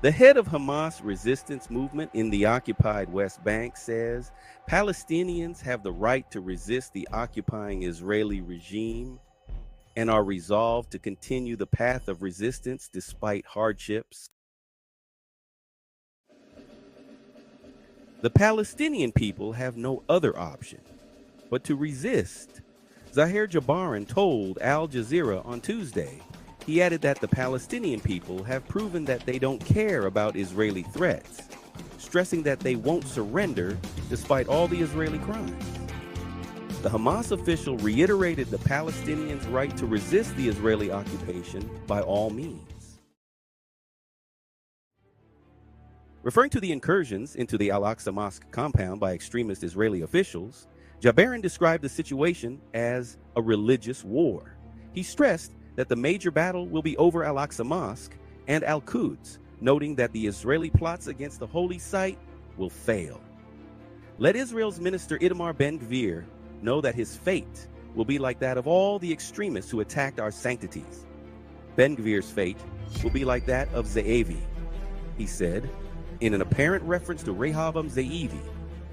The head of Hamas resistance movement in the occupied West Bank says Palestinians have the right to resist the occupying Israeli regime and are resolved to continue the path of resistance despite hardships. The Palestinian people have no other option but to resist, Zahir Jabaran told Al Jazeera on Tuesday. He added that the Palestinian people have proven that they don't care about Israeli threats, stressing that they won't surrender despite all the Israeli crimes. The Hamas official reiterated the Palestinians' right to resist the Israeli occupation by all means. Referring to the incursions into the Al-Aqsa Mosque compound by extremist Israeli officials, Jabaran described the situation as a religious war. He stressed that the major battle will be over Al-Aqsa Mosque and Al-Quds, noting that the Israeli plots against the holy site will fail. Let Israel's minister Itamar Ben-Gvir know that his fate will be like that of all the extremists who attacked our sanctities. Ben-Gvir's fate will be like that of Ze'evi, he said, in an apparent reference to Rehavam Ze'evi,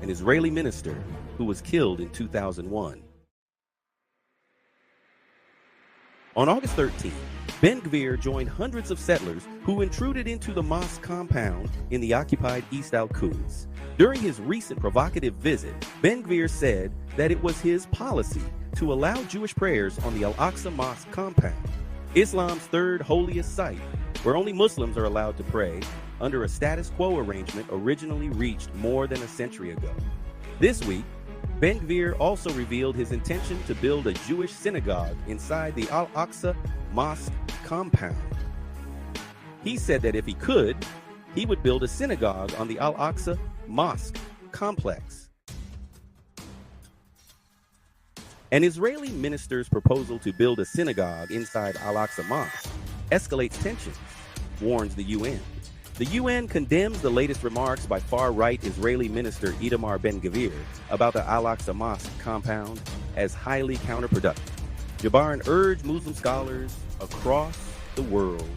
an Israeli minister who was killed in 2001. On August 13, Ben-Gvir joined hundreds of settlers who intruded into the mosque compound in the occupied East Al-Quds. During his recent provocative visit, Ben-Gvir said that it was his policy to allow Jewish prayers on the Al-Aqsa Mosque compound, Islam's third holiest site, where only Muslims are allowed to pray under a status quo arrangement originally reached more than a century ago. This week, Ben-Gvir also revealed his intention to build a Jewish synagogue inside the Al-Aqsa Mosque compound. He said that if he could, he would build a synagogue on the Al-Aqsa Mosque complex. An Israeli minister's proposal to build a synagogue inside Al-Aqsa Mosque escalates tensions, warns the UN. The UN condemns the latest remarks by far-right Israeli minister Itamar Ben-Gvir about the Al-Aqsa Mosque compound as highly counterproductive. Jabaran urged Muslim scholars across the world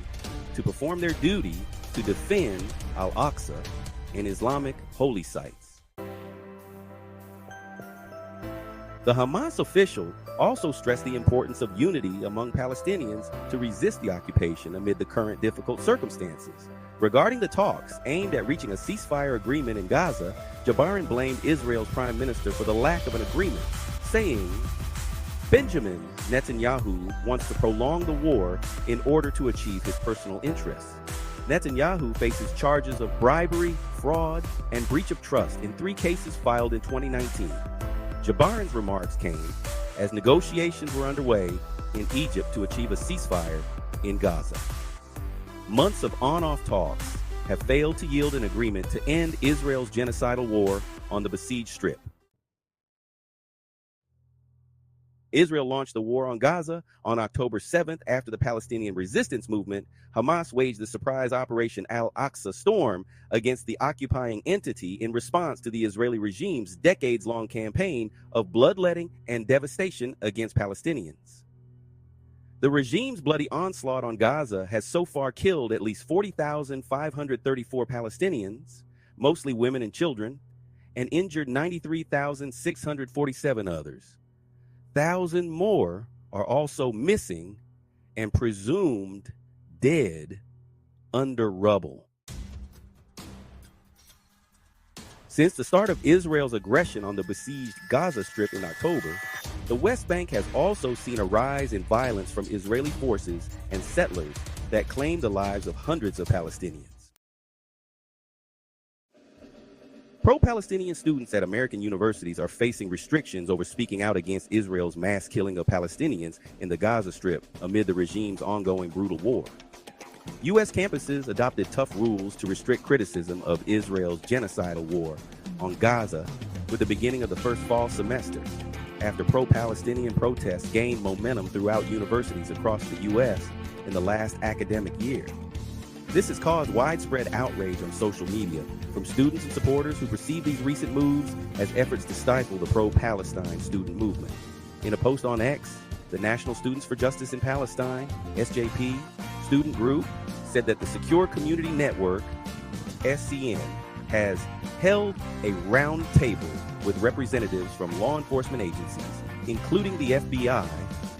to perform their duty to defend Al-Aqsa and Islamic holy sites. The Hamas official also stressed the importance of unity among Palestinians to resist the occupation amid the current difficult circumstances. Regarding the talks aimed at reaching a ceasefire agreement in Gaza, Jabaran blamed Israel's prime minister for the lack of an agreement, saying, Benjamin Netanyahu wants to prolong the war in order to achieve his personal interests. Netanyahu faces charges of bribery, fraud, and breach of trust in 3 cases filed in 2019. Jabaran's remarks came as negotiations were underway in Egypt to achieve a ceasefire in Gaza. Months of on-off talks have failed to yield an agreement to end Israel's genocidal war on the besieged Strip. Israel launched the war on Gaza on October 7th after the Palestinian resistance movement, Hamas, waged the surprise Operation Al-Aqsa Storm against the occupying entity in response to the Israeli regime's decades-long campaign of bloodletting and devastation against Palestinians. The regime's bloody onslaught on Gaza has so far killed at least 40,534 Palestinians, mostly women and children, and injured 93,647 others. 1,000 more are also missing and presumed dead under rubble. Since the start of Israel's aggression on the besieged Gaza Strip in October, the West Bank has also seen a rise in violence from Israeli forces and settlers that claim the lives of hundreds of Palestinians. Pro-Palestinian students at American universities are facing restrictions over speaking out against Israel's mass killing of Palestinians in the Gaza Strip amid the regime's ongoing brutal war. U.S. campuses adopted tough rules to restrict criticism of Israel's genocidal war on Gaza with the beginning of the first fall semester, after pro-Palestinian protests gained momentum throughout universities across the U.S. in the last academic year. This has caused widespread outrage on social media from students and supporters who perceive these recent moves as efforts to stifle the pro-Palestine student movement. In a post on X, the National Students for Justice in Palestine, SJP, student group said that the Secure Community Network SCN has held a round table with representatives from law enforcement agencies, including the FBI,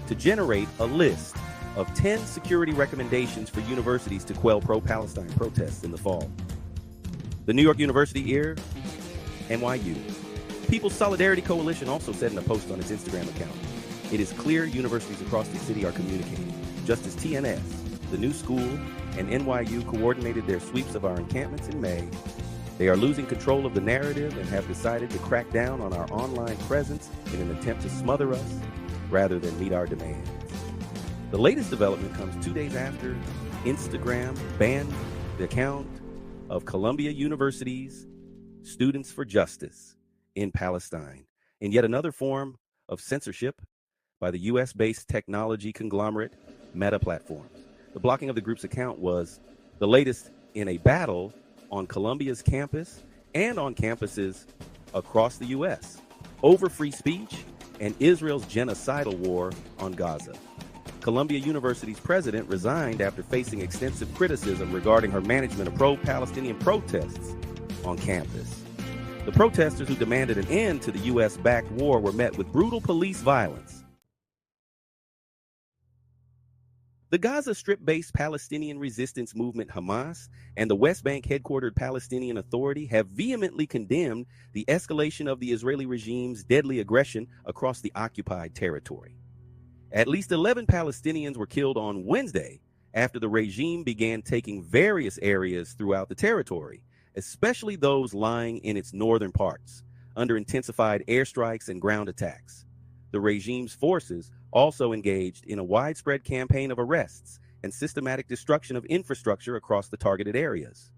to generate a list of 10 security recommendations for universities to quell pro-Palestine protests in the fall. The New York University ear, NYU. People's Solidarity Coalition also said in a post on its Instagram account, "It is clear universities across the city are communicating. Just as TNS, the new school, and NYU coordinated their sweeps of our encampments in May, they are losing control of the narrative and have decided to crack down on our online presence in an attempt to smother us rather than meet our demands." The latest development comes 2 days after Instagram banned the account of Columbia University's Students for Justice in Palestine, in yet another form of censorship by the US-based technology conglomerate Meta Platforms. The blocking of the group's account was the latest in a battle on Columbia's campus and on campuses across the US over free speech and Israel's genocidal war on Gaza. Columbia University's president resigned after facing extensive criticism regarding her management of pro-Palestinian protests on campus. The protesters who demanded an end to the US-backed war were met with brutal police violence. The Gaza Strip-based Palestinian resistance movement Hamas and the West Bank headquartered Palestinian Authority have vehemently condemned the escalation of the Israeli regime's deadly aggression across the occupied territory. At least 11 Palestinians were killed on Wednesday after the regime began taking various areas throughout the territory, especially those lying in its northern parts, under intensified airstrikes and ground attacks. The regime's forces also engaged in a widespread campaign of arrests and systematic destruction of infrastructure across the targeted areas.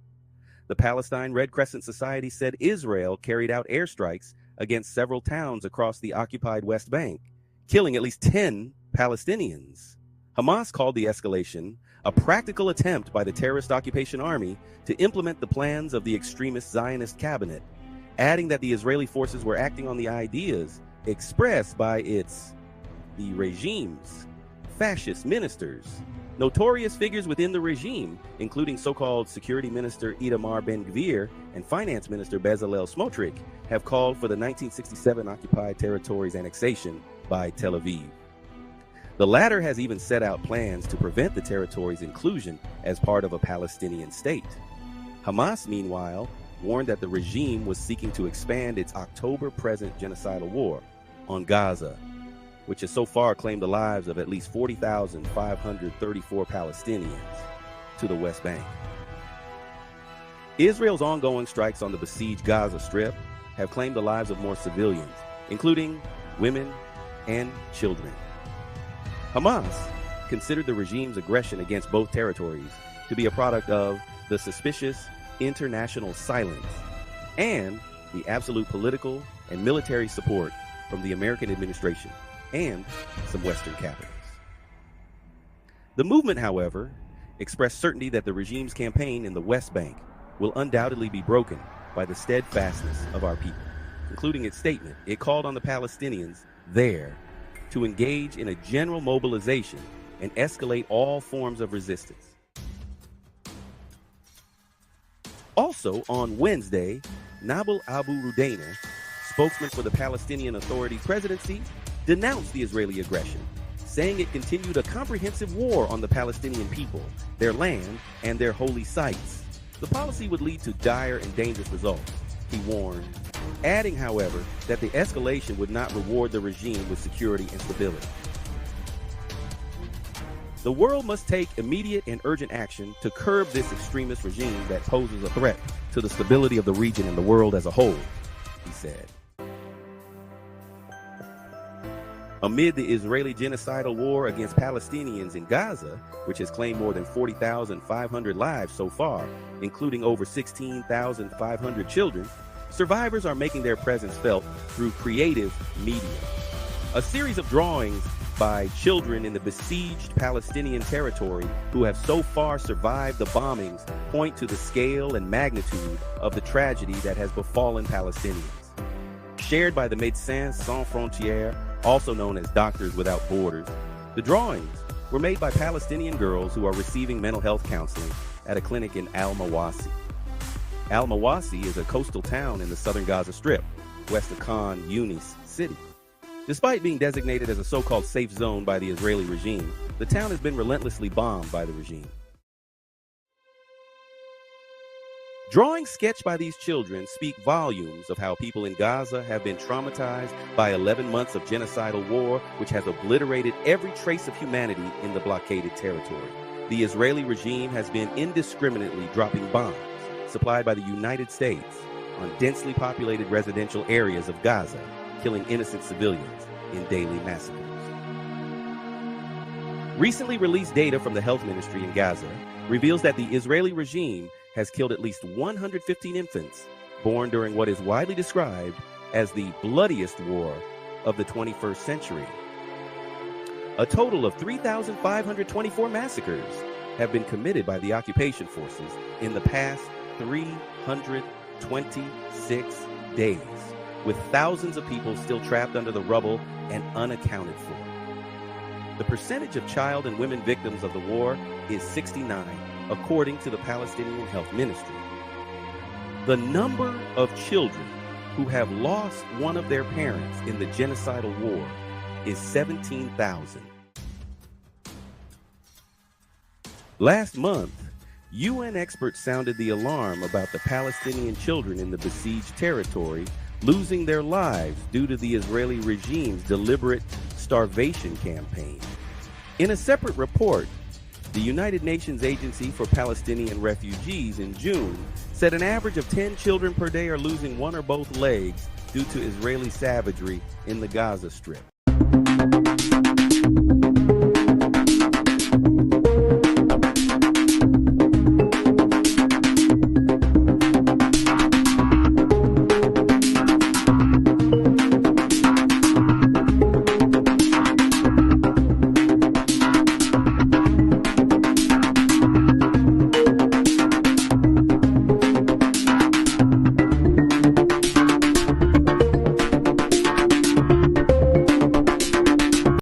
The Palestine Red Crescent Society said Israel carried out airstrikes against several towns across the occupied West Bank, killing at least 10 Palestinians. Hamas called the escalation a practical attempt by the terrorist occupation army to implement the plans of the extremist Zionist cabinet, adding that the Israeli forces were acting on the ideas expressed by the regime's fascist ministers. Notorious figures within the regime, including so-called Security Minister Itamar Ben-Gvir and Finance Minister Bezalel Smotrich, have called for the 1967 occupied territories annexation by Tel Aviv. The latter has even set out plans to prevent the territory's inclusion as part of a Palestinian state. Hamas, meanwhile, warned that the regime was seeking to expand its October-present genocidal war on Gaza, which has so far claimed the lives of at least 40,534 Palestinians, to the West Bank. Israel's ongoing strikes on the besieged Gaza Strip have claimed the lives of more civilians, including women and children. Hamas considered the regime's aggression against both territories to be a product of the suspicious international silence and the absolute political and military support from the American administration and some Western capitals. The movement, however, expressed certainty that the regime's campaign in the West Bank will undoubtedly be broken by the steadfastness of our people. Concluding its statement, it called on the Palestinians there to engage in a general mobilization and escalate all forms of resistance. Also on Wednesday, Nabil Abu Rudaina, spokesman for the Palestinian Authority presidency, denounced the Israeli aggression, saying it continued a comprehensive war on the Palestinian people, their land, and their holy sites. The policy would lead to dire and dangerous results, he warned, adding, however, that the escalation would not reward the regime with security and stability. The world must take immediate and urgent action to curb this extremist regime that poses a threat to the stability of the region and the world as a whole, he said. Amid the Israeli genocidal war against Palestinians in Gaza, which has claimed more than 40,500 lives so far, including over 16,500 children, survivors are making their presence felt through creative media. A series of drawings by children in the besieged Palestinian territory who have so far survived the bombings point to the scale and magnitude of the tragedy that has befallen Palestinians. Shared by the Médecins Sans Frontières, also known as Doctors Without Borders, the drawings were made by Palestinian girls who are receiving mental health counseling at a clinic in Al-Mawasi. Al-Mawasi is a coastal town in the southern Gaza Strip, west of Khan Yunis City. Despite being designated as a so-called safe zone by the Israeli regime, the town has been relentlessly bombed by the regime. Drawings sketched by these children speak volumes of how people in Gaza have been traumatized by 11 months of genocidal war, which has obliterated every trace of humanity in the blockaded territory. The Israeli regime has been indiscriminately dropping bombs supplied by the United States on densely populated residential areas of Gaza, killing innocent civilians in daily massacres. Recently released data from the health ministry in Gaza reveals that the Israeli regime has killed at least 115 infants born during what is widely described as the bloodiest war of the 21st century. A total of 3,524 massacres have been committed by the occupation forces in the past 326 days, with thousands of people still trapped under the rubble and unaccounted for. The percentage of child and women victims of the war is 69, according to the Palestinian Health Ministry. The number of children who have lost one of their parents in the genocidal war is 17,000. Last month, UN experts sounded the alarm about the Palestinian children in the besieged territory losing their lives due to the Israeli regime's deliberate starvation campaign. In a separate report, the United Nations Agency for Palestinian Refugees in June said an average of 10 children per day are losing one or both legs due to Israeli savagery in the Gaza Strip.